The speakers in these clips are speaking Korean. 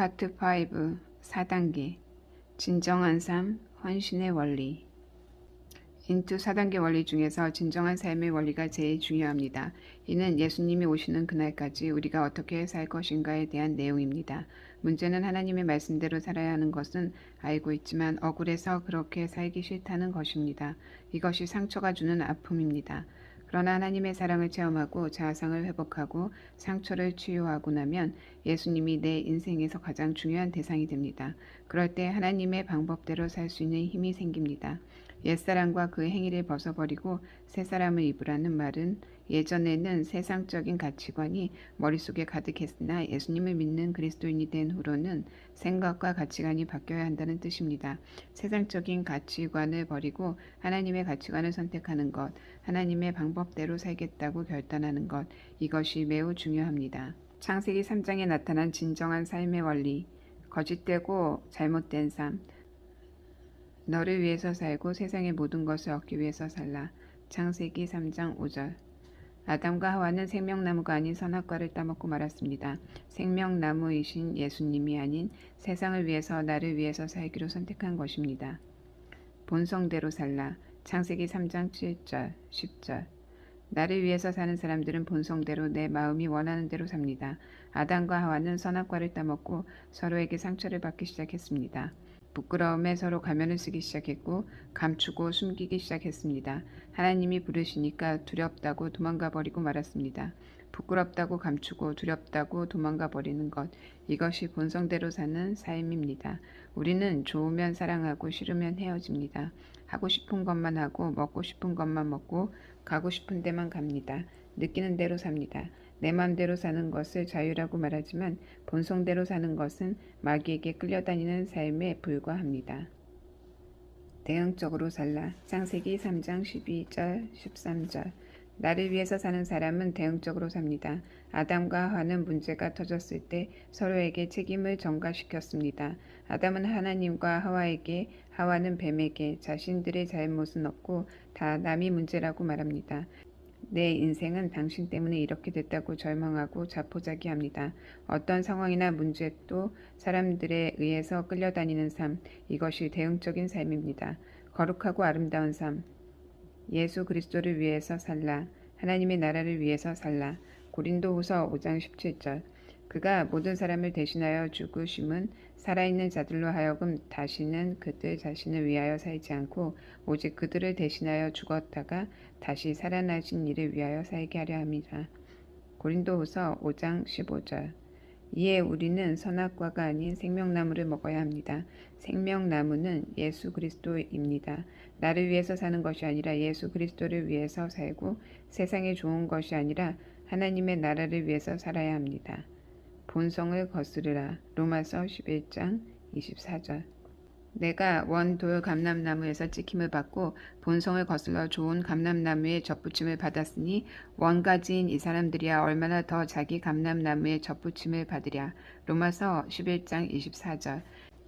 파트 5 4단계 진정한 삶, 헌신의 원리. 인투 4단계 원리 중에서 진정한 삶의 원리가 제일 중요합니다. 이는 예수님이 오시는 그날까지 우리가 어떻게 살 것인가에 대한 내용입니다. 문제는 하나님의 말씀대로 살아야 하는 것은 알고 있지만 억울해서 그렇게 살기 싫다는 것입니다. 이것이 상처가 주는 아픔입니다. 그러나 하나님의 사랑을 체험하고 자아상을 회복하고 상처를 치유하고 나면 예수님이 내 인생에서 가장 중요한 대상이 됩니다. 그럴 때 하나님의 방법대로 살 수 있는 힘이 생깁니다. 옛사람과 그 행위를 벗어버리고 새 사람을 입으라는 말은 예전에는 세상적인 가치관이 머릿속에 가득했으나 예수님을 믿는 그리스도인이 된 후로는 생각과 가치관이 바뀌어야 한다는 뜻입니다. 세상적인 가치관을 버리고 하나님의 가치관을 선택하는 것, 하나님의 방법대로 살겠다고 결단하는 것, 이것이 매우 중요합니다. 창세기 3장에 나타난 진정한 삶의 원리, 거짓되고 잘못된 삶, 너를 위해서 살고 세상의 모든 것을 얻기 위해서 살라. 창세기 3장 5절. 아담과 하와는 생명나무가 아닌 선악과를 따먹고 말았습니다. 생명나무이신 예수님이 아닌 세상을 위해서 나를 위해서 살기로 선택한 것입니다. 본성대로 살라. 창세기 3장 7절, 10절. 나를 위해서 사는 사람들은 본성대로 내 마음이 원하는 대로 삽니다. 아담과 하와는 선악과를 따먹고 서로에게 상처를 받기 시작했습니다. 부끄러움에 서로 가면을 쓰기 시작했고 감추고 숨기기 시작했습니다. 하나님이 부르시니까 두렵다고 도망가 버리고 말았습니다. 부끄럽다고 감추고 두렵다고 도망가 버리는 것, 이것이 본성대로 사는 삶입니다. 우리는 좋으면 사랑하고 싫으면 헤어집니다. 하고 싶은 것만 하고 먹고 싶은 것만 먹고 가고 싶은 데만 갑니다. 느끼는 대로 삽니다. 내 맘대로 사는 것을 자유라고 말하지만 본성대로 사는 것은 마귀에게 끌려다니는 삶에 불과합니다. 대응적으로 살라. 창세기 3장 12절 13절. 나를 위해서 사는 사람은 대응적으로 삽니다. 아담과 하와는 문제가 터졌을 때 서로에게 책임을 전가시켰습니다. 아담은 하나님과 하와에게, 하와는 뱀에게 자신들의 잘못은 없고 다 남이 문제라고 말합니다. 내 인생은 당신 때문에 이렇게 됐다고 절망하고 자포자기합니다. 어떤 상황이나 문제도 사람들에 의해서 끌려다니는 삶, 이것이 대응적인 삶입니다. 거룩하고 아름다운 삶, 예수 그리스도를 위해서 살라. 하나님의 나라를 위해서 살라. 고린도후서 5장 17절. 그가 모든 사람을 대신하여 죽으심은 살아있는 자들로 하여금 다시는 그들 자신을 위하여 살지 않고 오직 그들을 대신하여 죽었다가 다시 살아나신 이를 위하여 살게 하려 함이라. 고린도후서 5장 15절. 이에 우리는 선악과가 아닌 생명나무를 먹어야 합니다. 생명나무는 예수 그리스도입니다. 나를 위해서 사는 것이 아니라 예수 그리스도를 위해서 살고 세상에 좋은 것이 아니라 하나님의 나라를 위해서 살아야 합니다. 본성을 거스르라. 로마서 11장 24절. 내가 원돌 감람나무에서 찍힘을 받고 본성을 거슬러 좋은 감람나무의 접붙임을 받았으니 원가지인 이 사람들이야 얼마나 더 자기 감람나무의 접붙임을 받으랴. 로마서 11장 24절.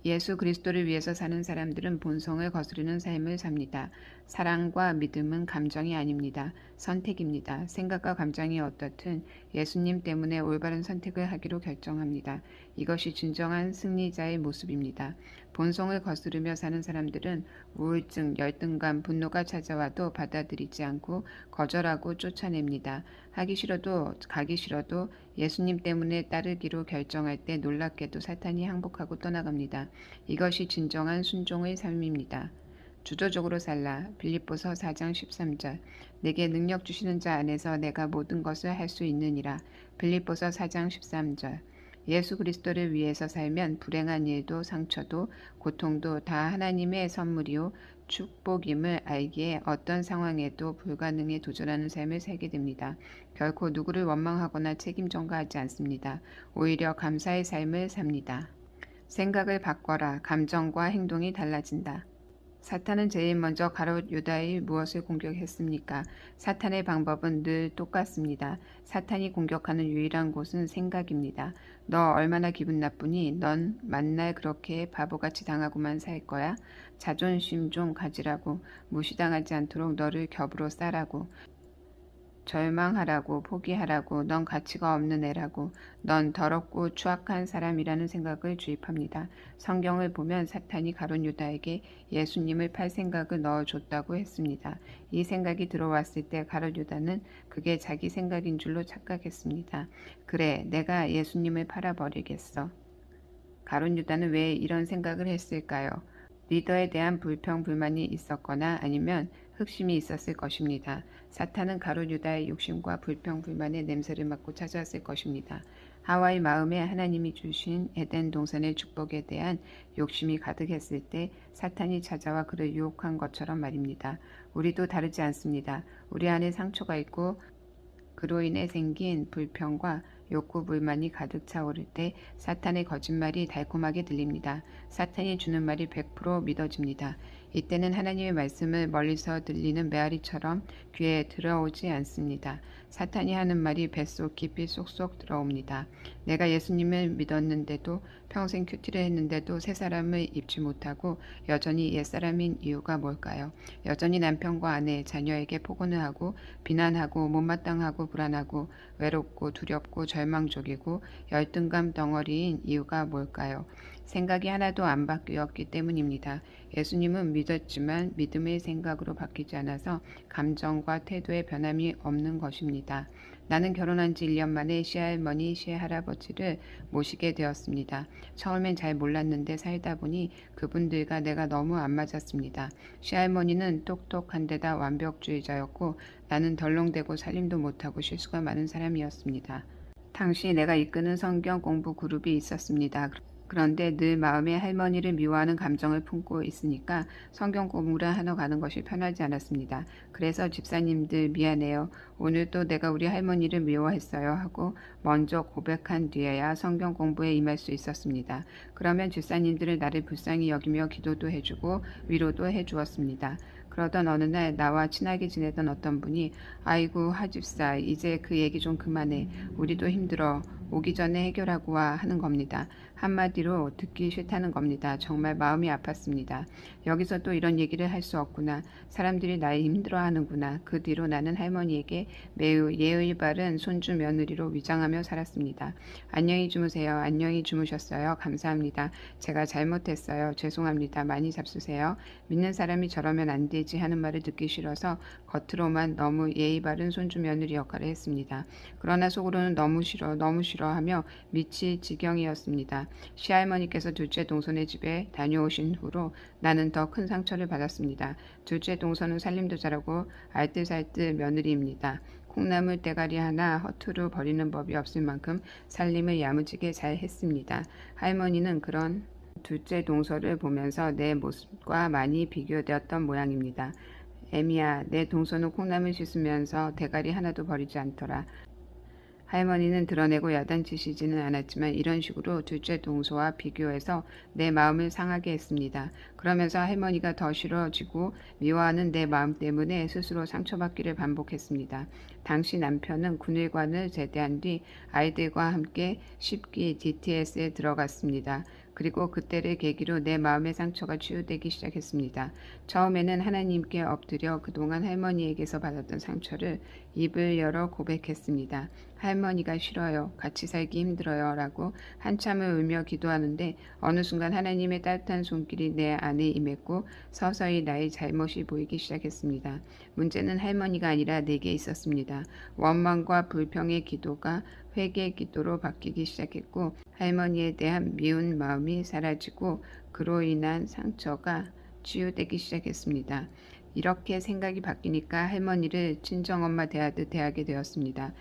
예수 그리스도를 위해서 사는 사람들은 본성을 거스르는 삶을 삽니다. 사랑과 믿음은 감정이 아닙니다. 선택입니다. 생각과 감정이 어떻든 예수님 때문에 올바른 선택을 하기로 결정합니다. 이것이 진정한 승리자의 모습입니다. 본성을 거스르며 사는 사람들은 우울증, 열등감, 분노가 찾아와도 받아들이지 않고 거절하고 쫓아냅니다. 하기 싫어도 가기 싫어도 예수님 때문에 따르기로 결정할 때 놀랍게도 사탄이 항복하고 떠나갑니다. 이것이 진정한 순종의 삶입니다. 주도적으로 살라. 빌립보서 4장 13절. 내게 능력 주시는 자 안에서 내가 모든 것을 할 수 있느니라. 빌립보서 4장 13절. 예수 그리스도를 위해서 살면 불행한 일도 상처도 고통도 다 하나님의 선물이요 축복임을 알기에 어떤 상황에도 불가능에 도전하는 삶을 살게 됩니다. 결코 누구를 원망하거나 책임 전가하지 않습니다. 오히려 감사의 삶을 삽니다. 생각을 바꿔라. 감정과 행동이 달라진다. 사탄은 제일 먼저 가롯 유다의 무엇을 공격했습니까? 사탄의 방법은 늘 똑같습니다. 사탄이 공격하는 유일한 곳은 생각입니다. 너 얼마나 기분 나쁘니? 넌 만날 그렇게 바보같이 당하고만 살 거야? 자존심 좀 가지라고. 무시당하지 않도록 너를 겹으로 싸라고. 절망하라고, 포기하라고, 넌 가치가 없는 애라고, 넌 더럽고 추악한 사람이라는 생각을 주입합니다. 성경을 보면 사탄이 가룟 유다에게 예수님을 팔 생각을 넣어줬다고 했습니다. 이 생각이 들어왔을 때 가룟 유다는 그게 자기 생각인 줄로 착각했습니다. 그래, 내가 예수님을 팔아버리겠어. 가룟 유다는 왜 이런 생각을 했을까요? 리더에 대한 불평, 불만이 있었거나 아니면 흑심이 있었을 것입니다. 사탄은 가룟 유다의 욕심과 불평, 불만의 냄새를 맡고 찾아왔을 것입니다. 하와의 마음에 하나님이 주신 에덴 동산의 축복에 대한 욕심이 가득했을 때 사탄이 찾아와 그를 유혹한 것처럼 말입니다. 우리도 다르지 않습니다. 우리 안에 상처가 있고 그로 인해 생긴 불평과 욕구 불만이 가득 차오를 때 사탄의 거짓말이 달콤하게 들립니다. 사탄이 주는 말이 100% 믿어집니다. 이때는 하나님의 말씀을 멀리서 들리는 메아리처럼 귀에 들어오지 않습니다. 사탄이 하는 말이 뱃속 깊이 쏙쏙 들어옵니다. 내가 예수님을 믿었는데도 평생 큐티를 했는데도 새 사람을 입지 못하고 여전히 옛사람인 이유가 뭘까요? 여전히 남편과 아내, 자녀에게 포근을 하고 비난하고 못마땅하고 불안하고 외롭고 두렵고 절망적이고 열등감 덩어리인 이유가 뭘까요? 생각이 하나도 안 바뀌었기 때문입니다. 예수님은 믿었지만 믿음의 생각으로 바뀌지 않아서 감정과 태도의 변함이 없는 것입니다. 나는 결혼한 지 1년 만에 시할머니, 시할아버지를 모시게 되었습니다. 처음엔 잘 몰랐는데 살다 보니 그분들과 내가 너무 안 맞았습니다. 시할머니는 똑똑한 데다 완벽주의자였고 나는 덜렁대고 살림도 못하고 실수가 많은 사람이었습니다. 당시 내가 이끄는 성경 공부 그룹이 있었습니다. 그런데 늘 마음에 할머니를 미워하는 감정을 품고 있으니까 성경 공부를 하러 가는 것이 편하지 않았습니다. 그래서 집사님들 미안해요. 오늘 또 내가 우리 할머니를 미워했어요 하고 먼저 고백한 뒤에야 성경 공부에 임할 수 있었습니다. 그러면 집사님들은 나를 불쌍히 여기며 기도도 해주고 위로도 해주었습니다. 그러던 어느 날 나와 친하게 지내던 어떤 분이 아이고 하집사 이제 그 얘기 좀 그만해. 우리도 힘들어. 오기 전에 해결하고 와 하는 겁니다. 한마디로 듣기 싫다는 겁니다. 정말 마음이 아팠습니다. 여기서 또 이런 얘기를 할 수 없구나. 사람들이 날 힘들어하는구나. 그 뒤로 나는 할머니에게 매우 예의 바른 손주 며느리로 위장하며 살았습니다. 안녕히 주무세요. 안녕히 주무셨어요. 감사합니다. 제가 잘못했어요. 죄송합니다. 많이 잡수세요. 믿는 사람이 저러면 안 되지 하는 말을 듣기 싫어서 겉으로만 너무 예의 바른 손주 며느리 역할을 했습니다. 그러나 속으로는 너무 싫어 하며 미칠 지경이었습니다. 시할머니께서 둘째 동선의 집에 다녀오신 후로 나는 더 큰 상처를 받았습니다. 둘째 동선은 살림도 잘하고 알뜰살뜰 며느리입니다. 콩나물 대가리 하나 허투루 버리는 법이 없을 만큼 살림을 야무지게 잘 했습니다. 할머니는 그런 둘째 동서를 보면서 내 모습과 많이 비교되었던 모양입니다. 애미야, 내 동서는 콩나물 씻으면서 대가리 하나도 버리지 않더라. 할머니는 드러내고 야단치시지는 않았지만 이런 식으로 둘째 동서와 비교해서 내 마음을 상하게 했습니다. 그러면서 할머니가 더 싫어지고 미워하는 내 마음 때문에 스스로 상처받기를 반복했습니다. 당시 남편은 군의관을 제대한 뒤 아이들과 함께 10기 DTS에 들어갔습니다. 그리고 그때를 계기로 내 마음의 상처가 치유되기 시작했습니다. 처음에는 하나님께 엎드려 그동안 할머니에게서 받았던 상처를 입을 열어 고백했습니다. 할머니가 싫어요. 같이 살기 힘들어요. 라고 한참을 울며 기도하는데 어느 순간 하나님의 따뜻한 손길이 내 안에 임했고 서서히 나의 잘못이 보이기 시작했습니다. 문제는 할머니가 아니라 내게 있었습니다. 원망과 불평의 기도가 회개의 기도로 바뀌기 시작했고 할머니에 대한 미운 마음이 사라지고 그로 인한 상처가 치유되기 시작했습니다. 이렇게 생각이 바뀌니까 할머니를 친정엄마 대하듯 대하게 되었습니다.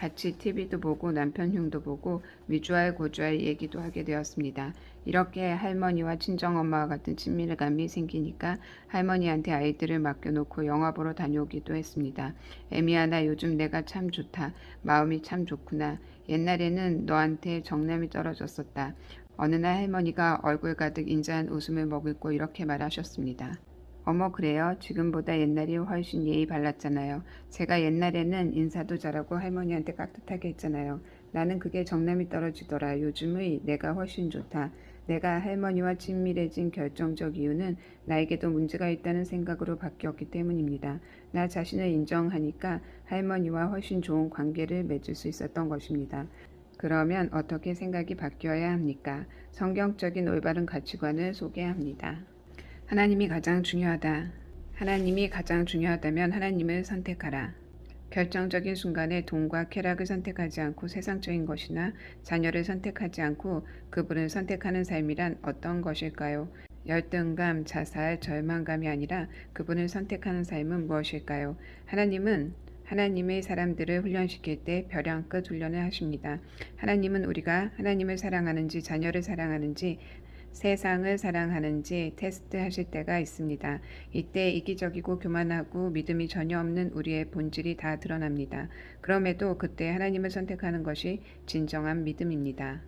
같이 TV도 보고 남편 흉도 보고 위주할 고주할 얘기도 하게 되었습니다. 이렇게 할머니와 친정엄마와 같은 친밀감이 생기니까 할머니한테 아이들을 맡겨놓고 영화 보러 다녀오기도 했습니다. 애미야 나 요즘 내가 참 좋다. 마음이 참 좋구나. 옛날에는 너한테 정남이 떨어졌었다. 어느 날 할머니가 얼굴 가득 인자한 웃음을 머금고 이렇게 말하셨습니다. 어머 그래요? 지금보다 옛날이 훨씬 예의 발랐잖아요. 제가 옛날에는 인사도 잘하고 할머니한테 깍듯하게 했잖아요. 나는 그게 정남이 떨어지더라. 요즘의 내가 훨씬 좋다. 내가 할머니와 친밀해진 결정적 이유는 나에게도 문제가 있다는 생각으로 바뀌었기 때문입니다. 나 자신을 인정하니까 할머니와 훨씬 좋은 관계를 맺을 수 있었던 것입니다. 그러면 어떻게 생각이 바뀌어야 합니까? 성경적인 올바른 가치관을 소개합니다. 하나님이 가장 중요하다. 하나님이 가장 중요하다면 하나님을 선택하라. 결정적인 순간에 돈과 쾌락을 선택하지 않고 세상적인 것이나 자녀를 선택하지 않고 그분을 선택하는 삶이란 어떤 것일까요? 열등감, 자살, 절망감이 아니라 그분을 선택하는 삶은 무엇일까요? 하나님은 하나님의 사람들을 훈련시킬 때 벼랑끝 훈련을 하십니다. 하나님은 우리가 하나님을 사랑하는지 자녀를 사랑하는지 세상을 사랑하는지 테스트하실 때가 있습니다. 이때 이기적이고 교만하고 믿음이 전혀 없는 우리의 본질이 다 드러납니다. 그럼에도 그때 하나님을 선택하는 것이 진정한 믿음입니다.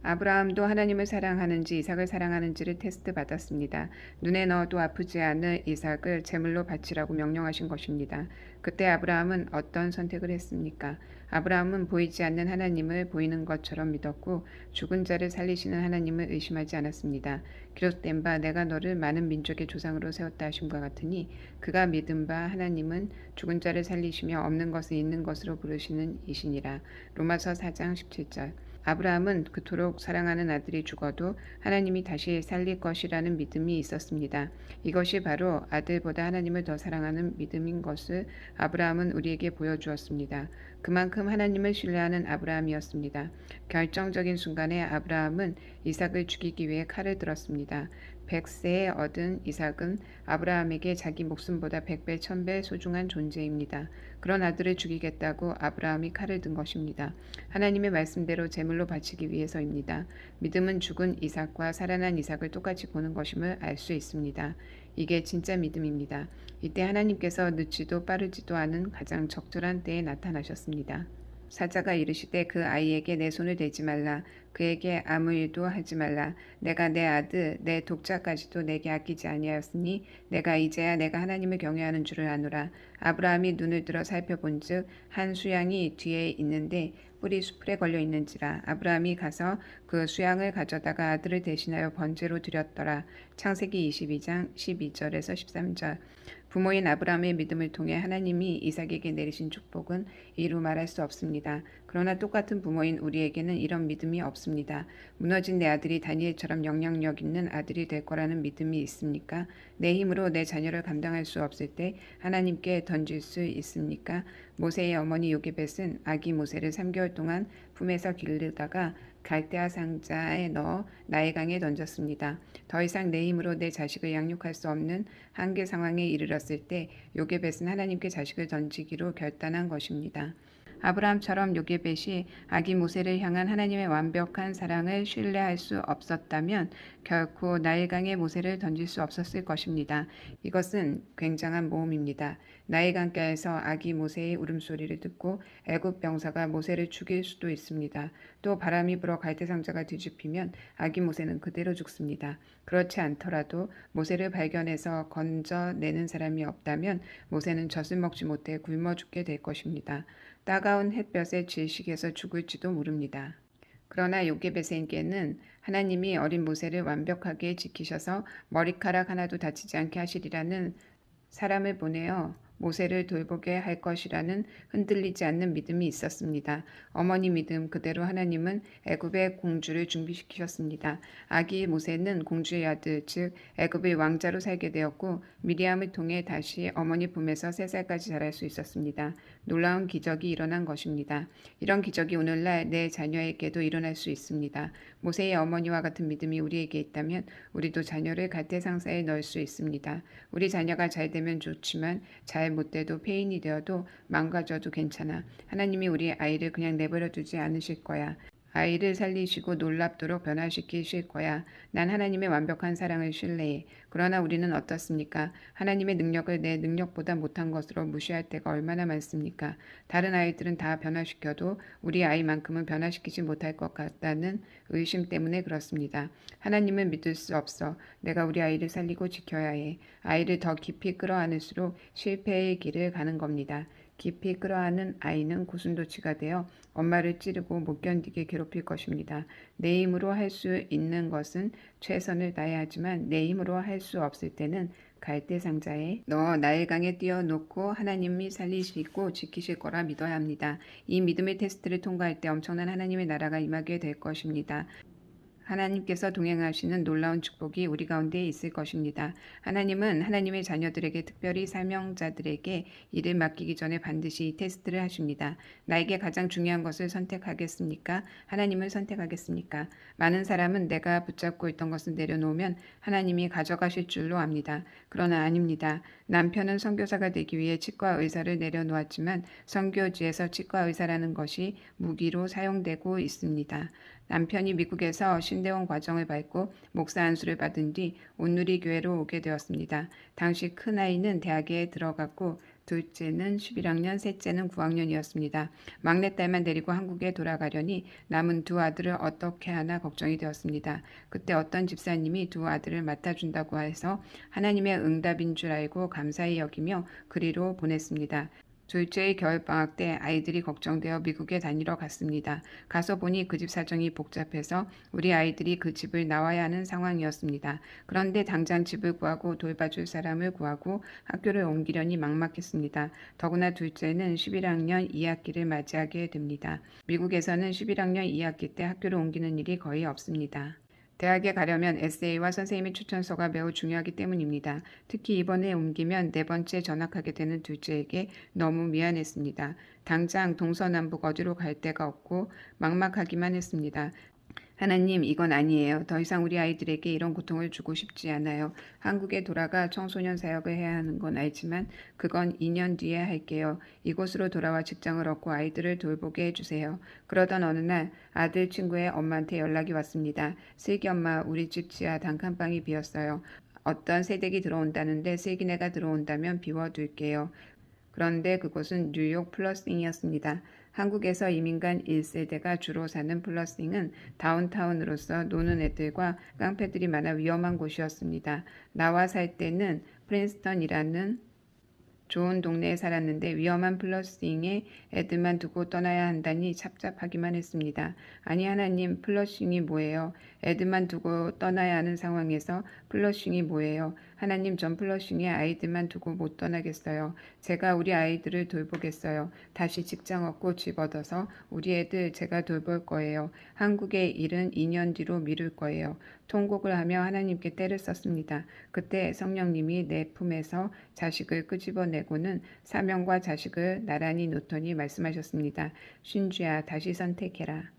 아브라함도 하나님을 사랑하는지 이삭을 사랑하는지를 테스트 받았습니다. 눈에 넣어도 아프지 않을 이삭을 제물로 바치라고 명령하신 것입니다. 그때 아브라함은 어떤 선택을 했습니까? 아브라함은 보이지 않는 하나님을 보이는 것처럼 믿었고 죽은 자를 살리시는 하나님을 의심하지 않았습니다. 기록된 바 내가 너를 많은 민족의 조상으로 세웠다 하심과 같으니 그가 믿은 바 하나님은 죽은 자를 살리시며 없는 것을 있는 것으로 부르시는 이시니라. 로마서 4장 17절. 아브라함은 그토록 사랑하는 아들이 죽어도 하나님이 다시 살릴 것이라는 믿음이 있었습니다. 이것이 바로 아들보다 하나님을 더 사랑하는 믿음인 것을 아브라함은 우리에게 보여주었습니다. 그만큼 하나님을 신뢰하는 아브라함이었습니다. 결정적인 순간에 아브라함은 이삭을 죽이기 위해 칼을 들었습니다. 100세에 얻은 이삭은 아브라함에게 자기 목숨보다 100배, 1000배 소중한 존재입니다. 그런 아들을 죽이겠다고 아브라함이 칼을 든 것입니다. 하나님의 말씀대로 제물로 바치기 위해서입니다. 믿음은 죽은 이삭과 살아난 이삭을 똑같이 보는 것임을 알 수 있습니다. 이게 진짜 믿음입니다. 이때 하나님께서 늦지도 빠르지도 않은 가장 적절한 때에 나타나셨습니다. 사자가 이르시되 그 아이에게 내 손을 대지 말라. 그에게 아무 일도 하지 말라. 내가 내 아들 내 독자까지도 내게 아끼지 아니하였으니 내가 이제야 내가 하나님을 경외하는 줄을 아노라. 아브라함이 눈을 들어 살펴본즉 한 수양이 뒤에 있는데 뿔이 수풀에 걸려 있는지라. 아브라함이 가서 그 수양을 가져다가 아들을 대신하여 번제로 드렸더라. 창세기 22장 12절에서 13절. 부모인 아브라함의 믿음을 통해 하나님이 이삭에게 내리신 축복은 이루 말할 수 없습니다. 그러나 똑같은 부모인 우리에게는 이런 믿음이 없습니다. 무너진 내 아들이 다니엘처럼 영향력 있는 아들이 될 거라는 믿음이 있습니까? 내 힘으로 내 자녀를 감당할 수 없을 때 하나님께 던질 수 있습니까? 모세의 어머니 요게벳은 아기 모세를 3개월 동안 품에서 기르다가 갈대아 상자에 넣어 나일강에 던졌습니다. 더 이상 내 힘으로 내 자식을 양육할 수 없는 한계 상황에 이르렀을 때 요게벳은 하나님께 자식을 던지기로 결단한 것입니다. 아브라함처럼 요게벳이 아기 모세를 향한 하나님의 완벽한 사랑을 신뢰할 수 없었다면 결코 나일강에 모세를 던질 수 없었을 것입니다. 이것은 굉장한 모험입니다. 나일강가에서 아기 모세의 울음소리를 듣고 애굽 병사가 모세를 죽일 수도 있습니다. 또 바람이 불어 갈대상자가 뒤집히면 아기 모세는 그대로 죽습니다. 그렇지 않더라도 모세를 발견해서 건져내는 사람이 없다면 모세는 젖을 먹지 못해 굶어 죽게 될 것입니다. 따가운 햇볕에 질식해서 죽을지도 모릅니다. 그러나 요게벳에게는 하나님이 어린 모세를 완벽하게 지키셔서 머리카락 하나도 다치지 않게 하시리라는 사람을 보내어 모세를 돌보게 할 것이라는 흔들리지 않는 믿음이 있었습니다. 어머니 믿음 그대로 하나님은 애굽의 공주를 준비시키셨습니다. 아기 모세는 공주의 아들 즉 애굽의 왕자로 살게 되었고 미리암을 통해 다시 어머니 품에서 3살까지 자랄 수 있었습니다. 놀라운 기적이 일어난 것입니다. 이런 기적이 오늘날 내 자녀에게도 일어날 수 있습니다. 모세의 어머니와 같은 믿음이 우리에게 있다면 우리도 자녀를 갈대상자에 넣을 수 있습니다. 우리 자녀가 잘 되면 좋지만 잘 못돼도 폐인이 되어도 망가져도 괜찮아. 하나님이 우리 아이를 그냥 내버려 두지 않으실 거야. 아이를 살리시고 놀랍도록 변화시키실 거야. 난 하나님의 완벽한 사랑을 신뢰해. 그러나 우리는 어떻습니까? 하나님의 능력을 내 능력보다 못한 것으로 무시할 때가 얼마나 많습니까? 다른 아이들은 다 변화시켜도 우리 아이만큼은 변화시키지 못할 것 같다는 의심 때문에 그렇습니다. 하나님을 믿을 수 없어. 내가 우리 아이를 살리고 지켜야 해. 아이를 더 깊이 끌어안을수록 실패의 길을 가는 겁니다. 깊이 끌어안은 아이는 고슴도치가 되어 엄마를 찌르고 못 견디게 괴롭힐 것입니다. 내 힘으로 할 수 있는 것은 최선을 다해야 하지만 내 힘으로 할 수 없을 때는 갈대 상자에 넣어 나일강에 띄워놓고 하나님이 살리시고 지키실 거라 믿어야 합니다. 이 믿음의 테스트를 통과할 때 엄청난 하나님의 나라가 임하게 될 것입니다. 하나님께서 동행하시는 놀라운 축복이 우리 가운데 있을 것입니다. 하나님은 하나님의 자녀들에게 특별히 사명자들에게 일을 맡기기 전에 반드시 이 테스트를 하십니다. 나에게 가장 중요한 것을 선택하겠습니까? 하나님을 선택하겠습니까? 많은 사람은 내가 붙잡고 있던 것을 내려놓으면 하나님이 가져가실 줄로 압니다. 그러나 아닙니다. 남편은 선교사가 되기 위해 치과 의사를 내려놓았지만 선교지에서 치과 의사라는 것이 무기로 사용되고 있습니다. 남편이 미국에서 신대원 과정을 밟고 목사 안수를 받은 뒤 온누리 교회로 오게 되었습니다. 당시 큰아이는 대학에 들어갔고 둘째는 11학년, 셋째는 9학년이었습니다. 막내딸만 데리고 한국에 돌아가려니 남은 두 아들을 어떻게 하나 걱정이 되었습니다. 그때 어떤 집사님이 두 아들을 맡아준다고 해서 하나님의 응답인 줄 알고 감사히 여기며 그리로 보냈습니다. 둘째의 겨울방학 때 아이들이 걱정되어 미국에 다니러 갔습니다. 가서 보니 그 집 사정이 복잡해서 우리 아이들이 그 집을 나와야 하는 상황이었습니다. 그런데 당장 집을 구하고 돌봐줄 사람을 구하고 학교를 옮기려니 막막했습니다. 더구나 둘째는 11학년 2학기를 맞이하게 됩니다. 미국에서는 11학년 2학기 때 학교를 옮기는 일이 거의 없습니다. 대학에 가려면 에세이와 선생님의 추천서가 매우 중요하기 때문입니다. 특히 이번에 옮기면 네 번째 전학하게 되는 둘째에게 너무 미안했습니다. 당장 동서남북 어디로 갈 데가 없고 막막하기만 했습니다. 하나님, 이건 아니에요. 더 이상 우리 아이들에게 이런 고통을 주고 싶지 않아요. 한국에 돌아가 청소년 사역을 해야 하는 건 알지만 그건 2년 뒤에 할게요. 이곳으로 돌아와 직장을 얻고 아이들을 돌보게 해주세요. 그러던 어느 날 아들 친구의 엄마한테 연락이 왔습니다. 슬기 엄마, 우리 집 지하 단칸방이 비었어요. 어떤 새댁이 들어온다는데 슬기네가 들어온다면 비워둘게요. 그런데 그곳은 뉴욕 플러싱이었습니다. 한국에서 이민간 1세대가 주로 사는 플러싱은 다운타운으로서 노는 애들과 깡패들이 많아 위험한 곳이었습니다. 나와 살 때는 프린스턴이라는 좋은 동네에 살았는데 위험한 플러싱에 애들만 두고 떠나야 한다니 찹찹하기만 했습니다. 아니 하나님, 플러싱이 뭐예요? 애들만 두고 떠나야 하는 상황에서 플러싱이 뭐예요? 하나님, 전 플러싱에 아이들만 두고 못 떠나겠어요. 제가 우리 아이들을 돌보겠어요. 다시 직장 얻고 집 얻어서 우리 애들 제가 돌볼 거예요. 한국의 일은 2년 뒤로 미룰 거예요. 통곡을 하며 하나님께 떼를 썼습니다. 그때 성령님이 내 품에서 자식을 끄집어내고는 사명과 자식을 나란히 놓더니 말씀하셨습니다. 신주야, 다시 선택해라.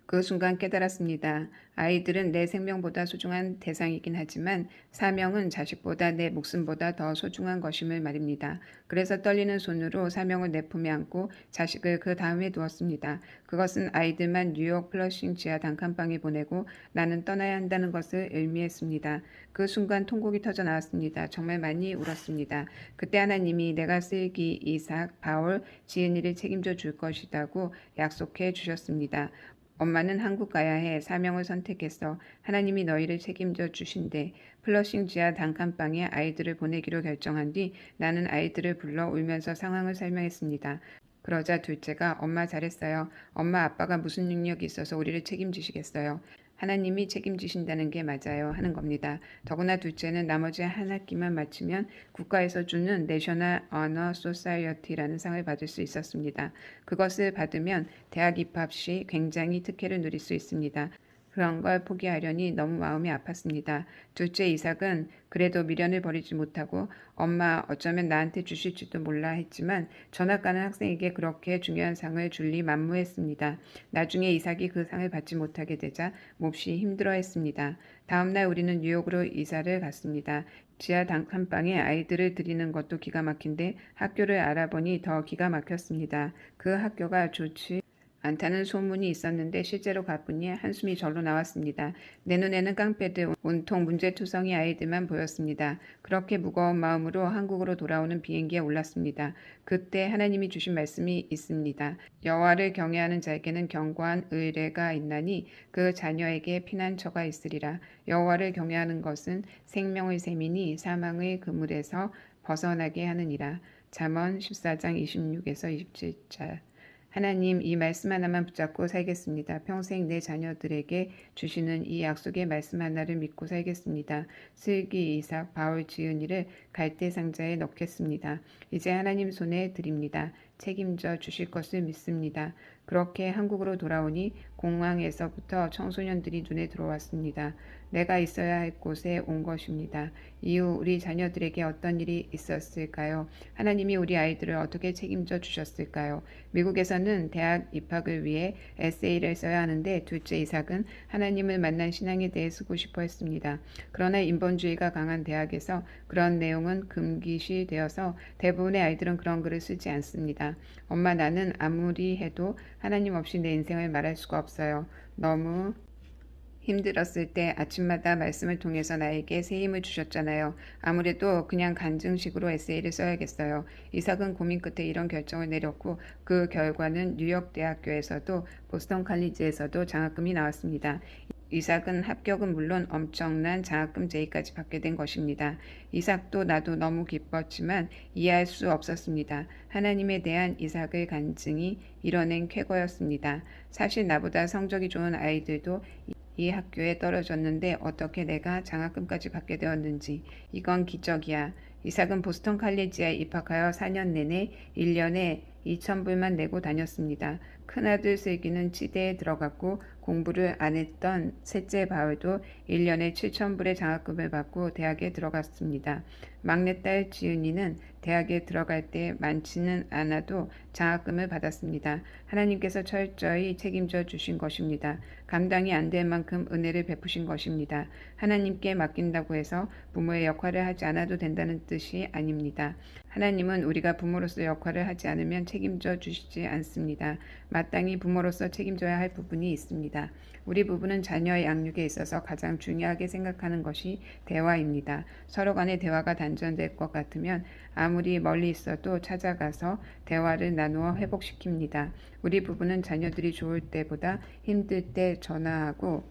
그 순간 깨달았습니다. 아이들은 내 생명보다 소중한 대상이긴 하지만 사명은 자식보다 내 목숨보다 더 소중한 것임을 말입니다. 그래서 떨리는 손으로 사명을 내 품에 안고 자식을 그 다음에 두었습니다. 그것은 아이들만 뉴욕 플러싱 지하 단칸방에 보내고 나는 떠나야 한다는 것을 의미했습니다. 그 순간 통곡이 터져 나왔습니다. 정말 많이 울었습니다. 그때 하나님이 내가 슬기, 이삭, 바울, 지은이를 책임져 줄 것이라고 약속해 주셨습니다. 엄마는 한국 가야 해. 사명을 선택했어. 하나님이 너희를 책임져 주신대. 플러싱 지하 단칸방에 아이들을 보내기로 결정한 뒤 나는 아이들을 불러 울면서 상황을 설명했습니다. 그러자 둘째가 엄마 잘했어요. 엄마 아빠가 무슨 능력이 있어서 우리를 책임지시겠어요. 하나님이 책임지신다는 게 맞아요 하는 겁니다. 더구나 둘째는 나머지 한 학기만 마치면 국가에서 주는 내셔널 어너 소사이어티라는 상을 받을 수 있었습니다. 그것을 받으면 대학 입학 시 굉장히 특혜를 누릴 수 있습니다. 그런 걸 포기하려니 너무 마음이 아팠습니다. 둘째 이삭은 그래도 미련을 버리지 못하고 엄마 어쩌면 나한테 주실지도 몰라 했지만 전학 가는 학생에게 그렇게 중요한 상을 줄리 만무했습니다. 나중에 이삭이 그 상을 받지 못하게 되자 몹시 힘들어했습니다. 다음날 우리는 뉴욕으로 이사를 갔습니다. 지하 단칸방에 아이들을 들이는 것도 기가 막힌데 학교를 알아보니 더 기가 막혔습니다. 그 학교가 좋지 않다는 소문이 있었는데 실제로 가보니 한숨이 절로 나왔습니다. 내 눈에는 깡패들, 온통 문제투성이 아이들만 보였습니다. 그렇게 무거운 마음으로 한국으로 돌아오는 비행기에 올랐습니다. 그때 하나님이 주신 말씀이 있습니다. 여호와를 경외하는 자에게는 견고한 의뢰가 있나니 그 자녀에게 피난처가 있으리라. 여호와를 경외하는 것은 생명의 셈이니 사망의 그물에서 벗어나게 하느니라. 잠언 14장 26에서 27절. 하나님, 이 말씀 하나만 붙잡고 살겠습니다. 평생 내 자녀들에게 주시는 이 약속의 말씀 하나를 믿고 살겠습니다. 슬기, 이삭, 바울, 지은이를 갈대 상자에 넣겠습니다. 이제 하나님 손에 드립니다. 책임져 주실 것을 믿습니다. 그렇게 한국으로 돌아오니 공항에서부터 청소년들이 눈에 들어왔습니다. 내가 있어야 할 곳에 온 것입니다. 이후 우리 자녀들에게 어떤 일이 있었을까요? 하나님이 우리 아이들을 어떻게 책임져 주셨을까요? 미국에서는 대학 입학을 위해 에세이를 써야 하는데 둘째 이삭은 하나님을 만난 신앙에 대해 쓰고 싶어 했습니다. 그러나 인본주의가 강한 대학에서 그런 내용은 금기시 되어서 대부분의 아이들은 그런 글을 쓰지 않습니다. 엄마, 나는 아무리 해도 하나님 없이 내 인생을 말할 수가 없어요. 너무 힘들었을 때 아침마다 말씀을 통해서 나에게 새 힘을 주셨잖아요. 아무래도 그냥 간증식으로 에세이를 써야겠어요. 이삭은 고민 끝에 이런 결정을 내렸고 그 결과는 뉴욕 대학교에서도 보스턴 칼리지에서도 장학금이 나왔습니다. 이삭은 합격은 물론 엄청난 장학금 제의까지 받게 된 것입니다. 이삭도 나도 너무 기뻤지만 이해할 수 없었습니다. 하나님에 대한 이삭의 간증이 이뤄낸 쾌거였습니다. 사실 나보다 성적이 좋은 아이들도 이 학교에 떨어졌는데 어떻게 내가 장학금까지 받게 되었는지 이건 기적이야. 이삭은 보스턴 칼리지에 입학하여 4년 내내 1년에 2,000불만 내고 다녔습니다. 큰아들 슬기는 치대에 들어갔고 공부를 안 했던 셋째 바울도 1년에 7,000불의 장학금을 받고 대학에 들어갔습니다. 막내딸 지은이는 대학에 들어갈 때 많지는 않아도 장학금을 받았습니다. 하나님께서 철저히 책임져 주신 것입니다. 감당이 안 될 만큼 은혜를 베푸신 것입니다. 하나님께 맡긴다고 해서 부모의 역할을 하지 않아도 된다는 뜻이 아닙니다. 하나님은 우리가 부모로서 역할을 하지 않으면 책임져 주시지 않습니다. 마땅히 부모로서 책임져야 할 부분이 있습니다. 우리 부부는 자녀의 양육에 있어서 가장 중요하게 생각하는 것이 대화입니다. 서로 간의 대화가 단절될 것 같으면 아무리 멀리 있어도 찾아가서 대화를 나누어 회복시킵니다. 우리 부부는 자녀들이 좋을 때보다 힘들 때 전화하고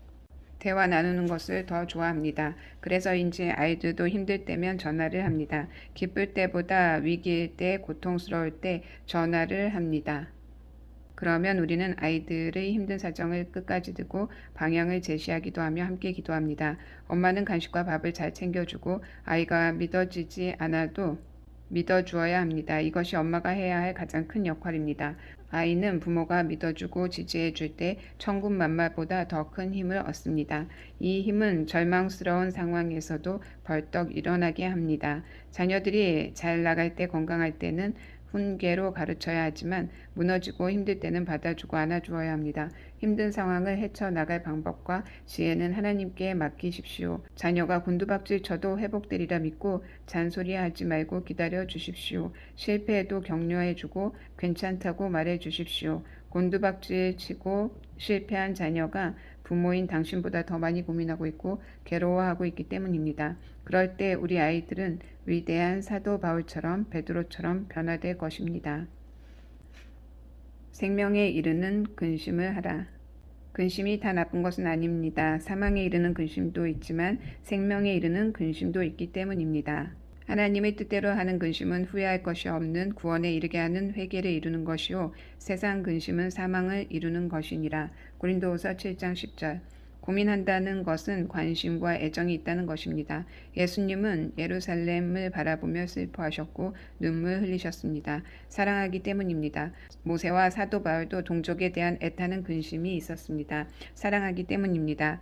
대화 나누는 것을 더 좋아합니다. 그래서인지 아이들도 힘들 때면 전화를 합니다. 기쁠 때보다 위기일 때, 고통스러울 때 전화를 합니다. 그러면 우리는 아이들의 힘든 사정을 끝까지 듣고 방향을 제시하기도 하며 함께 기도합니다. 엄마는 간식과 밥을 잘 챙겨주고 아이가 믿어지지 않아도 믿어주어야 합니다. 이것이 엄마가 해야 할 가장 큰 역할입니다. 아이는 부모가 믿어주고 지지해줄 때 천군만마보다 더 큰 힘을 얻습니다. 이 힘은 절망스러운 상황에서도 벌떡 일어나게 합니다. 자녀들이 잘 나갈 때 건강할 때는 훈계로 가르쳐야 하지만 무너지고 힘들 때는 받아주고 안아주어야 합니다. 힘든 상황을 헤쳐나갈 방법과 지혜는 하나님께 맡기십시오. 자녀가 곤두박질 쳐도 회복되리라 믿고 잔소리하지 말고 기다려 주십시오. 실패해도 격려해주고 괜찮다고 말해 주십시오. 곤두박질 치고 실패한 자녀가 부모인 당신보다 더 많이 고민하고 있고 괴로워하고 있기 때문입니다. 그럴 때 우리 아이들은 위대한 사도 바울처럼 베드로처럼 변화될 것입니다. 생명에 이르는 근심을 하라. 근심이 다 나쁜 것은 아닙니다. 사망에 이르는 근심도 있지만 생명에 이르는 근심도 있기 때문입니다. 하나님의 뜻대로 하는 근심은 후회할 것이 없는 구원에 이르게 하는 회개를 이루는 것이요 세상 근심은 사망을 이루는 것이니라. 고린도후서 7장 10절. 고민한다는 것은 관심과 애정이 있다는 것입니다. 예수님은 예루살렘을 바라보며 슬퍼하셨고 눈물 흘리셨습니다. 사랑하기 때문입니다. 모세와 사도 바울도 동족에 대한 애타는 근심이 있었습니다. 사랑하기 때문입니다.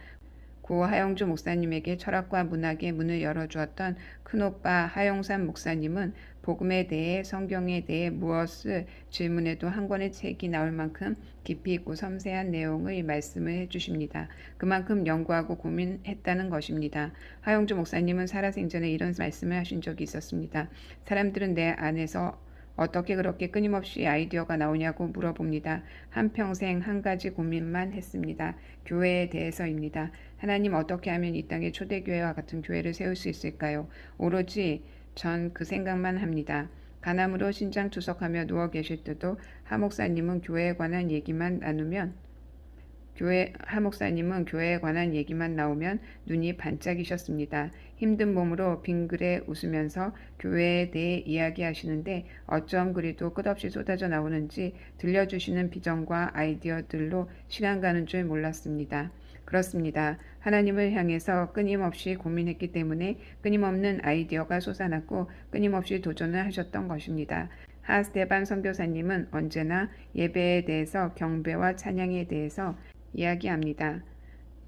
고 하영주 목사님에게 철학과 문학의 문을 열어주었던 큰오빠 하영산 목사님은 복음에 대해 성경에 대해 무엇을 질문해도 한 권의 책이 나올 만큼 깊이 있고 섬세한 내용의 말씀을 해주십니다. 그만큼 연구하고 고민했다는 것입니다. 하영주 목사님은 살아생전에 이런 말씀을 하신 적이 있었습니다. 사람들은 내 안에서 어떻게 그렇게 끊임없이 아이디어가 나오냐고 물어봅니다. 한평생 한 가지 고민만 했습니다. 교회에 대해서입니다. 하나님, 어떻게 하면 이 땅에 초대교회와 같은 교회를 세울 수 있을까요? 오로지 전 그 생각만 합니다. 간암으로 신장투석하며 누워 계실 때도 하 목사님은 교회에 관한 얘기만 나누면 하 목사님은 교회에 관한 얘기만 나오면 눈이 반짝이셨습니다. 힘든 몸으로 빙그레 웃으면서 교회에 대해 이야기하시는데 어쩜 그리도 끝없이 쏟아져 나오는지 들려주시는 비전과 아이디어들로 시간 가는 줄 몰랐습니다. 그렇습니다. 하나님을 향해서 끊임없이 고민했기 때문에 끊임없는 아이디어가 솟아났고 끊임없이 도전을 하셨던 것입니다. 하 스테반 선교사님은 언제나 예배에 대해서 경배와 찬양에 대해서 이야기합니다.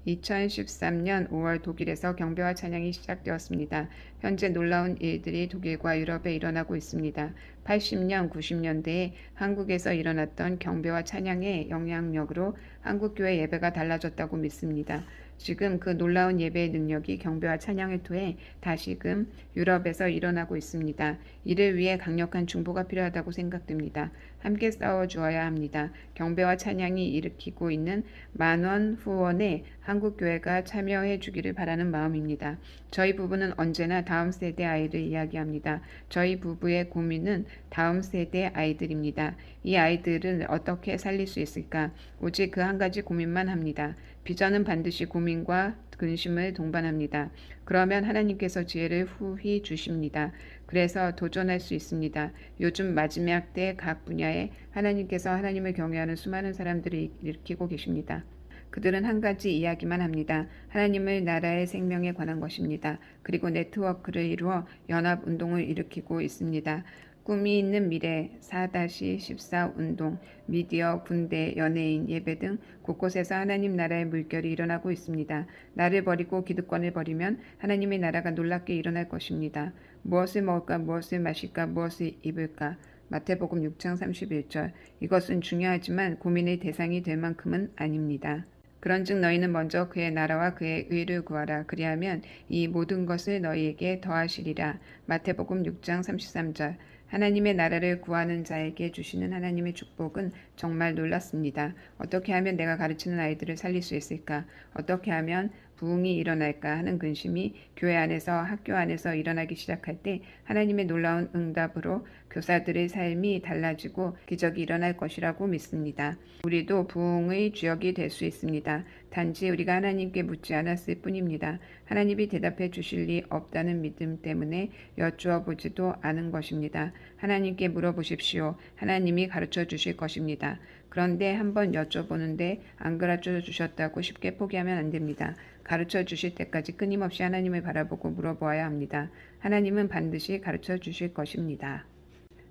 2013년 5월 독일에서 경배와 찬양이 시작되었습니다. 현재 놀라운 일들이 독일과 유럽에 일어나고 있습니다. 80년, 90년대에 한국에서 일어났던 경배와 찬양의 영향력으로 한국교회 예배가 달라졌다고 믿습니다. 지금 그 놀라운 예배의 능력이 경배와 찬양을 통해 다시금 유럽에서 일어나고 있습니다. 이를 위해 강력한 중보가 필요하다고 생각됩니다. 함께 싸워주어야 합니다. 경배와 찬양이 일으키고 있는 만원 후원에 한국교회가 참여해 주기를 바라는 마음입니다. 저희 부부는 언제나 다음 세대 아이를 이야기합니다. 저희 부부의 고민은 다음 세대 아이들입니다. 이 아이들을 어떻게 살릴 수 있을까? 오직 그 한 가지 고민만 합니다. 비전은 반드시 고민과 근심을 동반합니다. 그러면 하나님께서 지혜를 후히 주십니다. 그래서 도전할 수 있습니다. 요즘 마지막 때 각 분야에 하나님께서 하나님을 경외하는 수많은 사람들을 일으키고 계십니다. 그들은 한 가지 이야기만 합니다. 하나님의 나라의 생명에 관한 것입니다. 그리고 네트워크를 이루어 연합운동을 일으키고 있습니다. 꿈이 있는 미래, 4-14 운동, 미디어, 군대, 연예인, 예배 등 곳곳에서 하나님 나라의 물결이 일어나고 있습니다. 나를 버리고 기득권을 버리면 하나님의 나라가 놀랍게 일어날 것입니다. 무엇을 먹을까, 무엇을 마실까, 무엇을 입을까. 마태복음 6장 31절. 이것은 중요하지만 고민의 대상이 될 만큼은 아닙니다. 그런즉 너희는 먼저 그의 나라와 그의 의를 구하라. 그리하면 이 모든 것을 너희에게 더하시리라. 마태복음 6장 33절. 하나님의 나라를 구하는 자에게 주시는 하나님의 축복은 정말 놀랍습니다. 어떻게 하면 내가 가르치는 아이들을 살릴 수 있을까? 어떻게 하면 부흥이 일어날까 하는 근심이 교회 안에서 학교 안에서 일어나기 시작할 때 하나님의 놀라운 응답으로 교사들의 삶이 달라지고 기적이 일어날 것이라고 믿습니다. 우리도 부흥의 주역이 될 수 있습니다. 단지 우리가 하나님께 묻지 않았을 뿐입니다. 하나님이 대답해 주실 리 없다는 믿음 때문에 여쭈어 보지도 않은 것입니다. 하나님께 물어보십시오. 하나님이 가르쳐 주실 것입니다. 그런데 한번 여쭤보는데 안 가르쳐 주셨다고 쉽게 포기하면 안 됩니다. 가르쳐 주실 때까지 끊임없이 하나님을 바라보고 물어보아야 합니다. 하나님은 반드시 가르쳐 주실 것입니다.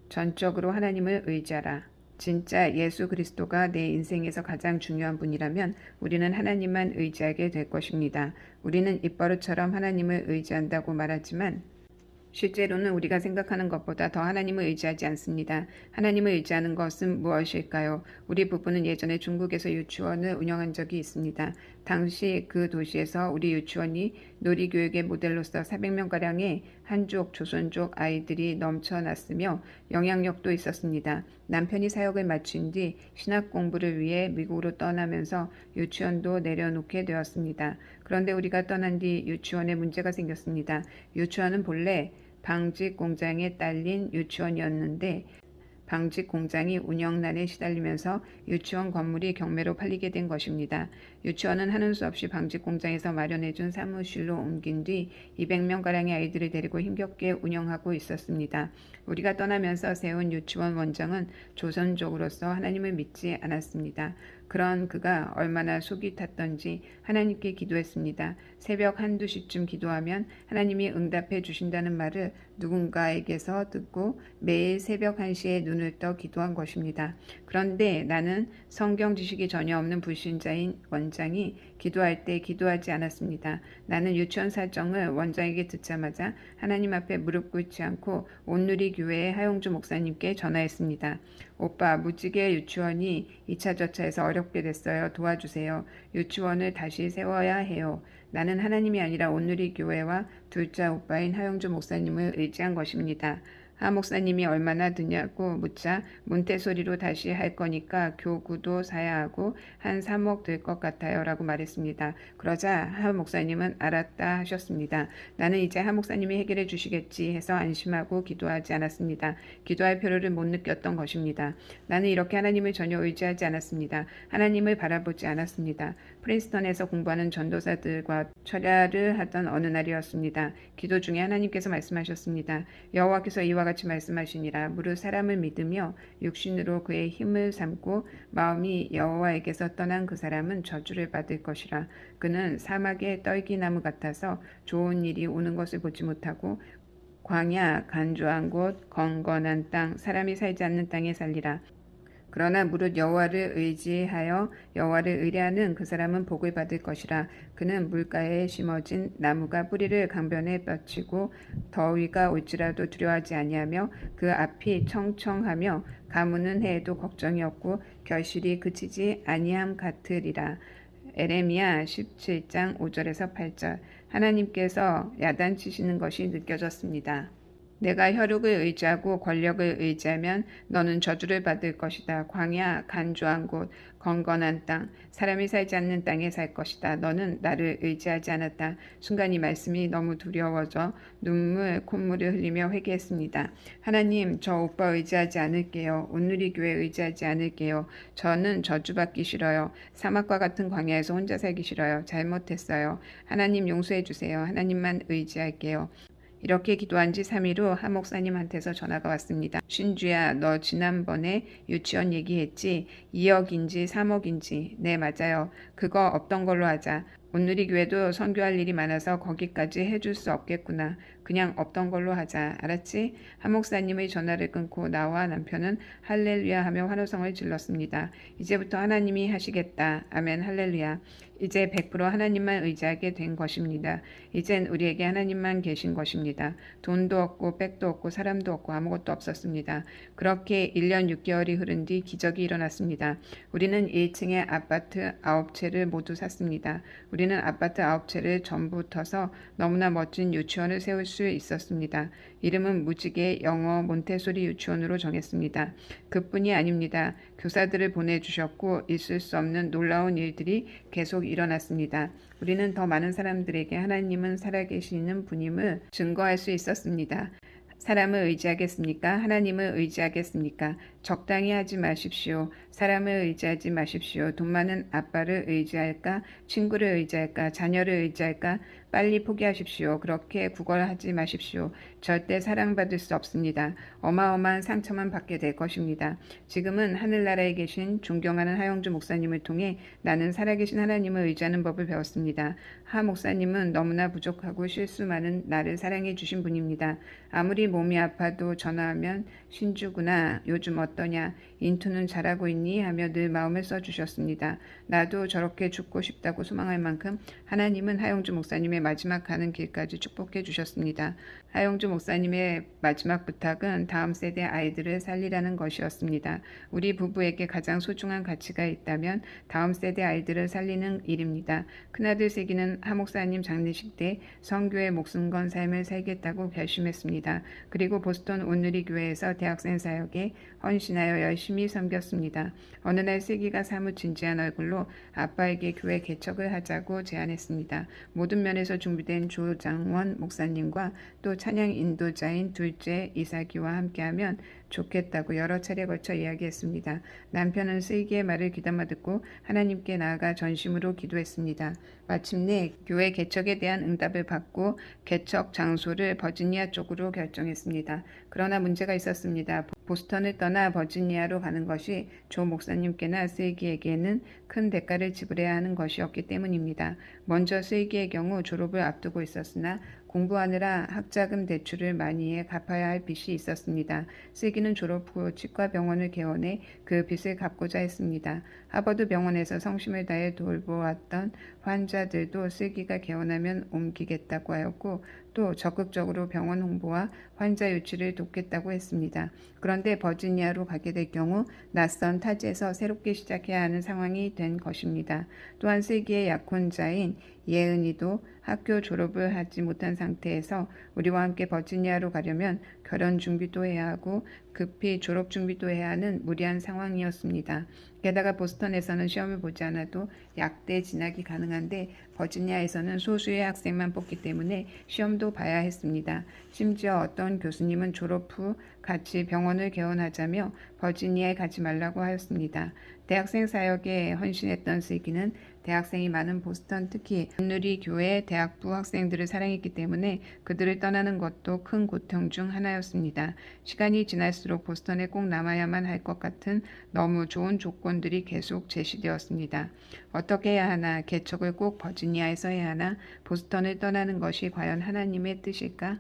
전적으로 하나님을 의지하라. 진짜 예수 그리스도가 내 인생에서 가장 중요한 분이라면 우리는 하나님만 의지하게 될 것입니다. 우리는 입버릇처럼 하나님을 의지한다고 말하지만 실제로는 우리가 생각하는 것보다 더 하나님을 의지하지 않습니다. 하나님을 의지하는 것은 무엇일까요? 우리 부부는 예전에 중국에서 유치원을 운영한 적이 있습니다. 당시 그 도시에서 우리 유치원이 놀이교육의 모델로서 400명가량의 한족, 조선족 아이들이 넘쳐났으며 영향력도 있었습니다. 남편이 사역을 마친 뒤 신학 공부를 위해 미국으로 떠나면서 유치원도 내려놓게 되었습니다. 그런데 우리가 떠난 뒤 유치원에 문제가 생겼습니다. 유치원은 본래 방직 공장에 딸린 유치원이었는데 방직 공장이 운영난에 시달리면서 유치원 건물이 경매로 팔리게 된 것입니다. 유치원은 하는 수 없이 방직 공장에서 마련해준 사무실로 옮긴 뒤 200명가량의 아이들을 데리고 힘겹게 운영하고 있었습니다. 우리가 떠나면서 세운 유치원 원장은 조선족으로서 하나님을 믿지 않았습니다. 그런 그가 얼마나 속이 탔던지 하나님께 기도했습니다. 새벽 1-2시쯤 기도하면 하나님이 응답해 주신다는 말을 누군가에게서 듣고 매일 새벽 1시에 눈을 떠 기도한 것입니다. 그런데 나는 성경 지식이 전혀 없는 불신자인 원장이 기도할 때 기도하지 않았습니다. 나는 유치원 사정을 원장에게 듣자마자 하나님 앞에 무릎 꿇지 않고 온누리 교회의 하용주 목사님께 전화했습니다. 오빠, 무지개 유치원이 2차 저차에서 어렵게 됐어요. 도와주세요. 유치원을 다시 세워야 해요. 나는 하나님이 아니라 온누리 교회와 둘째 오빠인 하용주 목사님을 의지한 것입니다. 하 목사님이 얼마나 드냐고 묻자 몬테소리로 다시 할 거니까 교구도 사야 하고 한 3억 들 것 같아요 라고 말했습니다. 그러자 하 목사님은 알았다 하셨습니다. 나는 이제 하 목사님이 해결해 주시겠지 해서 안심하고 기도하지 않았습니다. 기도할 필요를 못 느꼈던 것입니다. 나는 이렇게 하나님을 전혀 의지하지 않았습니다. 하나님을 바라보지 않았습니다. 프린스턴에서 공부하는 전도사들과 철야를 하던 어느 날이었습니다. 기도 중에 하나님께서 말씀하셨습니다. 여호와께서 이와 같이 말씀하시니라. 무릇 사람을 믿으며 육신으로 그의 힘을 삼고 마음이 여호와에게서 떠난 그 사람은 저주를 받을 것이라. 그는 사막의 떨기나무 같아서 좋은 일이 오는 것을 보지 못하고 광야, 간조한 곳, 건건한 땅, 사람이 살지 않는 땅에 살리라. 그러나 무릇 여호와를 의지하여 여호와를 의뢰하는 그 사람은 복을 받을 것이라. 그는 물가에 심어진 나무가 뿌리를 강변에 뻗치고 더위가 올지라도 두려워하지 아니하며 그 앞이 청청하며 가무는 해에도 걱정이 없고 결실이 그치지 아니함 같으리라. 에레미야 17장 5절에서 8절. 하나님께서 야단치시는 것이 느껴졌습니다. 내가 혈육을 의지하고 권력을 의지하면 너는 저주를 받을 것이다. 광야, 간조한 곳, 건건한 땅, 사람이 살지 않는 땅에 살 것이다. 너는 나를 의지하지 않았다. 순간 이 말씀이 너무 두려워져 눈물, 콧물을 흘리며 회개했습니다. 하나님, 저 오빠 의지하지 않을게요. 온누리교회 의지하지 않을게요. 저는 저주받기 싫어요. 사막과 같은 광야에서 혼자 살기 싫어요. 잘못했어요. 하나님 용서해 주세요. 하나님만 의지할게요. 이렇게 기도한 지 3일 후 하 목사님한테서 전화가 왔습니다. 신주야, 너 지난번에 유치원 얘기했지? 2억인지 3억인지. 네, 맞아요. 그거 없던 걸로 하자. 온누리교회도 선교할 일이 많아서 거기까지 해줄 수 없겠구나. 그냥 없던 걸로 하자. 알았지? 하 목사님의 전화를 끊고 나와 남편은 할렐루야 하며 환호성을 질렀습니다. 이제부터 하나님이 하시겠다. 아멘 할렐루야. 이제 100% 하나님만 의지하게 된 것입니다. 이젠 우리에게 하나님만 계신 것입니다. 돈도 없고 백도 없고 사람도 없고 아무것도 없었습니다. 그렇게 1년 6개월이 흐른 뒤 기적이 일어났습니다. 우리는 1층에 아파트 9채를 모두 샀습니다. 우리는 아파트 9채를 전부 터서 너무나 멋진 유치원을 세울 수 있었습니다. 이름은 무지개 영어 몬테소리 유치원으로 정했습니다. 그뿐이 아닙니다. 교사들을 보내주셨고 있을 수 없는 놀라운 일들이 계속 일어났습니다. 우리는 더 많은 사람들에게 하나님은 살아계시는 분임을 증거할 수 있었습니다. 사람을 의지하겠습니까? 하나님을 의지하겠습니까? 적당히 하지 마십시오. 사람을 의지하지 마십시오. 돈 많은 아빠를 의지할까? 친구를 의지할까? 자녀를 의지할까? 빨리 포기하십시오. 그렇게 구걸하지 마십시오. 절대 사랑받을 수 없습니다. 어마어마한 상처만 받게 될 것입니다. 지금은 하늘나라에 계신 존경하는 하영주 목사님을 통해 나는 살아계신 하나님을 의지하는 법을 배웠습니다. 하 목사님은 너무나 부족하고 실수 많은 나를 사랑해 주신 분입니다. 아무리 몸이 아파도 전화하면 신주구나. 요즘 어떠냐. 인투는 잘하고 있니? 하며 늘 마음을 써주셨습니다. 나도 저렇게 죽고 싶다고 소망할 만큼 하나님은 하영주 목사님의 마지막 가는 길까지 축복해 주셨습니다. 하영주 목사님의 마지막 부탁은 다음 세대 아이들을 살리라는 것이었습니다. 우리 부부에게 가장 소중한 가치가 있다면 다음 세대 아이들을 살리는 일입니다. 큰아들 세기는 하 목사님 장례식 때 선교에 목숨 건 삶을 살겠다고 결심했습니다. 그리고 보스턴 온누리 교회에서 대학생 사역에 헌신하여 열심히 섬겼습니다. 어느 날 세기가 사뭇 진지한 얼굴로 아빠에게 교회 개척을 하자고 제안했습니다. 모든 면에서 준비된 조장원 목사님과 또 찬양 인도자인 둘째 이사기와 함께하면 좋겠다고 여러 차례 걸쳐 이야기했습니다. 남편은 슬기의 말을 귀담아 듣고 하나님께 나아가 전심으로 기도했습니다. 마침내 교회 개척에 대한 응답을 받고 개척 장소를 버지니아 쪽으로 결정했습니다. 그러나 문제가 있었습니다. 보스턴을 떠나 버지니아로 가는 것이 조 목사님께나 슬기에게는 큰 대가를 지불해야 하는 것이었기 때문입니다. 먼저 슬기의 경우 졸업을 앞두고 있었으나 공부하느라 학자금 대출을 많이 해 갚아야 할 빚이 있었습니다. 슬기는 졸업 후 치과병원을 개원해 그 빚을 갚고자 했습니다. 하버드 병원에서 성심을 다해 돌보았던 환자들도 슬기가 개원하면 옮기겠다고 하였고 또 적극적으로 병원 홍보와 환자 유치를 돕겠다고 했습니다. 그런데 버지니아로 가게 될 경우 낯선 타지에서 새롭게 시작해야 하는 상황이 된 것입니다. 또한 슬기의 약혼자인 아들인 예은이도 학교 졸업을 하지 못한 상태에서 우리와 함께 버지니아로 가려면 결혼 준비도 해야 하고 급히 졸업 준비도 해야 하는 무리한 상황이었습니다. 게다가 보스턴에서는 시험을 보지 않아도 약대 진학이 가능한데 버지니아에서는 소수의 학생만 뽑기 때문에 시험도 봐야 했습니다. 심지어 어떤 교수님은 졸업 후 같이 병원을 개원하자며 버지니아에 가지 말라고 하였습니다. 대학생 사역에 헌신했던 슬기는 대학생이 많은 보스턴, 특히 온누리 교회 대학부 학생들을 사랑했기 때문에 그들을 떠나는 것도 큰 고통 중 하나였습니다. 시간이 지날수록 보스턴에 꼭 남아야만 할 것 같은 너무 좋은 조건들이 계속 제시되었습니다. 어떻게 해야 하나? 개척을 꼭 버지니아에서 해야 하나? 보스턴을 떠나는 것이 과연 하나님의 뜻일까?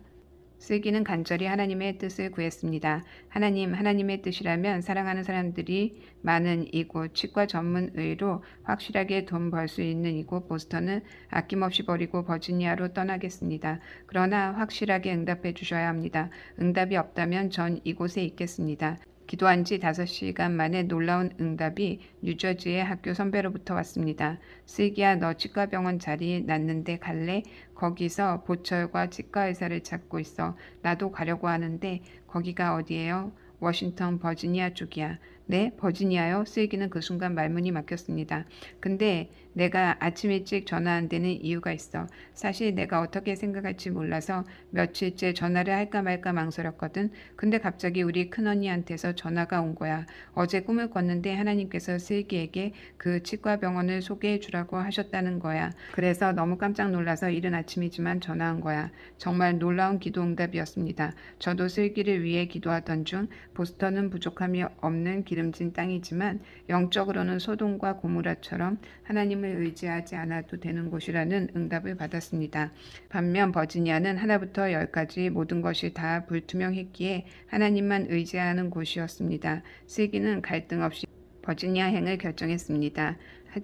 슬기는 간절히 하나님의 뜻을 구했습니다. 하나님의 뜻이라면 사랑하는 사람들이 많은 이곳, 치과 전문의로 확실하게 돈 벌 수 있는 이곳 보스턴은 아낌없이 버리고 버지니아로 떠나겠습니다. 그러나 확실하게 응답해 주셔야 합니다. 응답이 없다면 전 이곳에 있겠습니다. 기도한 지 5시간 만에 놀라운 응답이 뉴저지의 학교 선배로부터 왔습니다. 슬기야, 너 치과병원 자리 났는데 갈래? 거기서 보철과 치과의사를 찾고 있어. 나도 가려고 하는데 거기가 어디예요? 워싱턴, 버지니아 쪽이야. 네, 버지니아요? 슬기는 그 순간 말문이 막혔습니다. 근데 내가 아침 일찍 전화한 데는 이유가 있어. 사실 내가 어떻게 생각할지 몰라서 며칠째 전화를 할까 말까 망설였거든. 근데 갑자기 우리 큰언니한테서 전화가 온 거야. 어제 꿈을 꿨는데 하나님께서 슬기에게 그 치과병원을 소개해 주라고 하셨다는 거야. 그래서 너무 깜짝 놀라서 이른 아침이지만 전화한 거야. 정말 놀라운 기도 응답이었습니다. 저도 슬기를 위해 기도하던 중 보스턴은 부족함이 없는 기름진 땅이지만 영적으로는 소돔과 고모라처럼 하나님을 의지하지 않아도 되는 곳이라는 응답을 받았습니다. 반면 버지니아는 하나부터 10까지 모든 것이 다 불투명했기에 하나님만 의지하는 곳이었습니다. 슬기는 갈등 없이 버지니아행을 결정했습니다.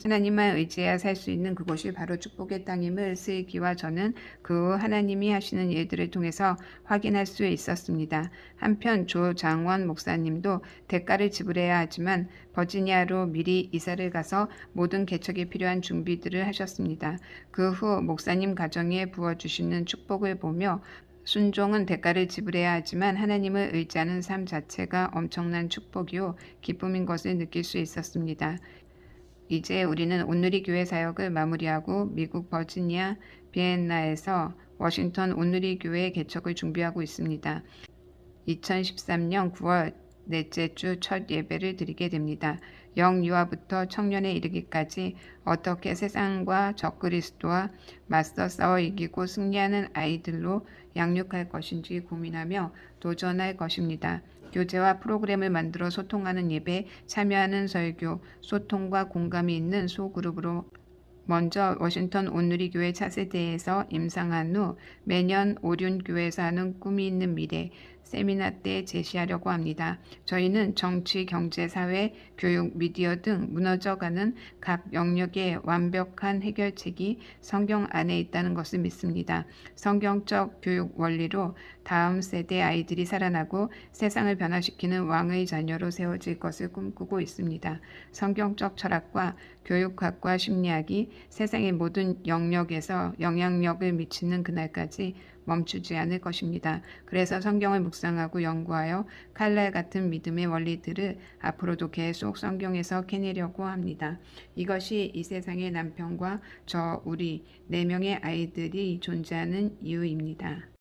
하나님만 의지해야 살 수 있는 그곳이 바로 축복의 땅임을 슬기와 저는 그 후 하나님이 하시는 일들을 통해서 확인할 수 있었습니다. 한편 조장원 목사님도 대가를 지불해야 하지만 버지니아로 미리 이사를 가서 모든 개척에 필요한 준비들을 하셨습니다. 그 후 목사님 가정에 부어주시는 축복을 보며 순종은 대가를 지불해야 하지만 하나님을 의지하는 삶 자체가 엄청난 축복이요 기쁨인 것을 느낄 수 있었습니다. 이제 우리는 온누리 교회 사역을 마무리하고 미국 버지니아 비엔나에서 워싱턴 온누리 교회 개척을 준비하고 있습니다. 2013년 9월 넷째 주 첫 예배를 드리게 됩니다. 영유아부터 청년에 이르기까지 어떻게 세상과 적그리스도와 맞서 싸워 이기고 승리하는 아이들로 양육할 것인지 고민하며 도전할 것입니다. 교재와 프로그램을 만들어 소통하는 예배, 참여하는 설교, 소통과 공감이 있는 소그룹으로 먼저 워싱턴 온누리 교회 차세대에서 임상한 후 매년 오륜교회에서 하는 꿈이 있는 미래 세미나 때 제시하려고 합니다. 저희는 정치, 경제, 사회, 교육, 미디어 등 무너져가는 각 영역의 완벽한 해결책이 성경 안에 있다는 것을 믿습니다. 성경적 교육 원리로 다음 세대 아이들이 살아나고 세상을 변화시키는 왕의 자녀로 세워질 것을 꿈꾸고 있습니다. 성경적 철학과 교육학과 심리학이 세상의 모든 영역에서 영향력을 미치는 그날까지 멈추지 않을 것입니다. 그래서 성경을 묵상하고 연구하여 칼날 같은 믿음의 원리들을 앞으로도 계속 성경에서 캐내려고 합니다. 이것이 이 세상의 남편과 우리 4명의 아이들이 존재하는 이유입니다.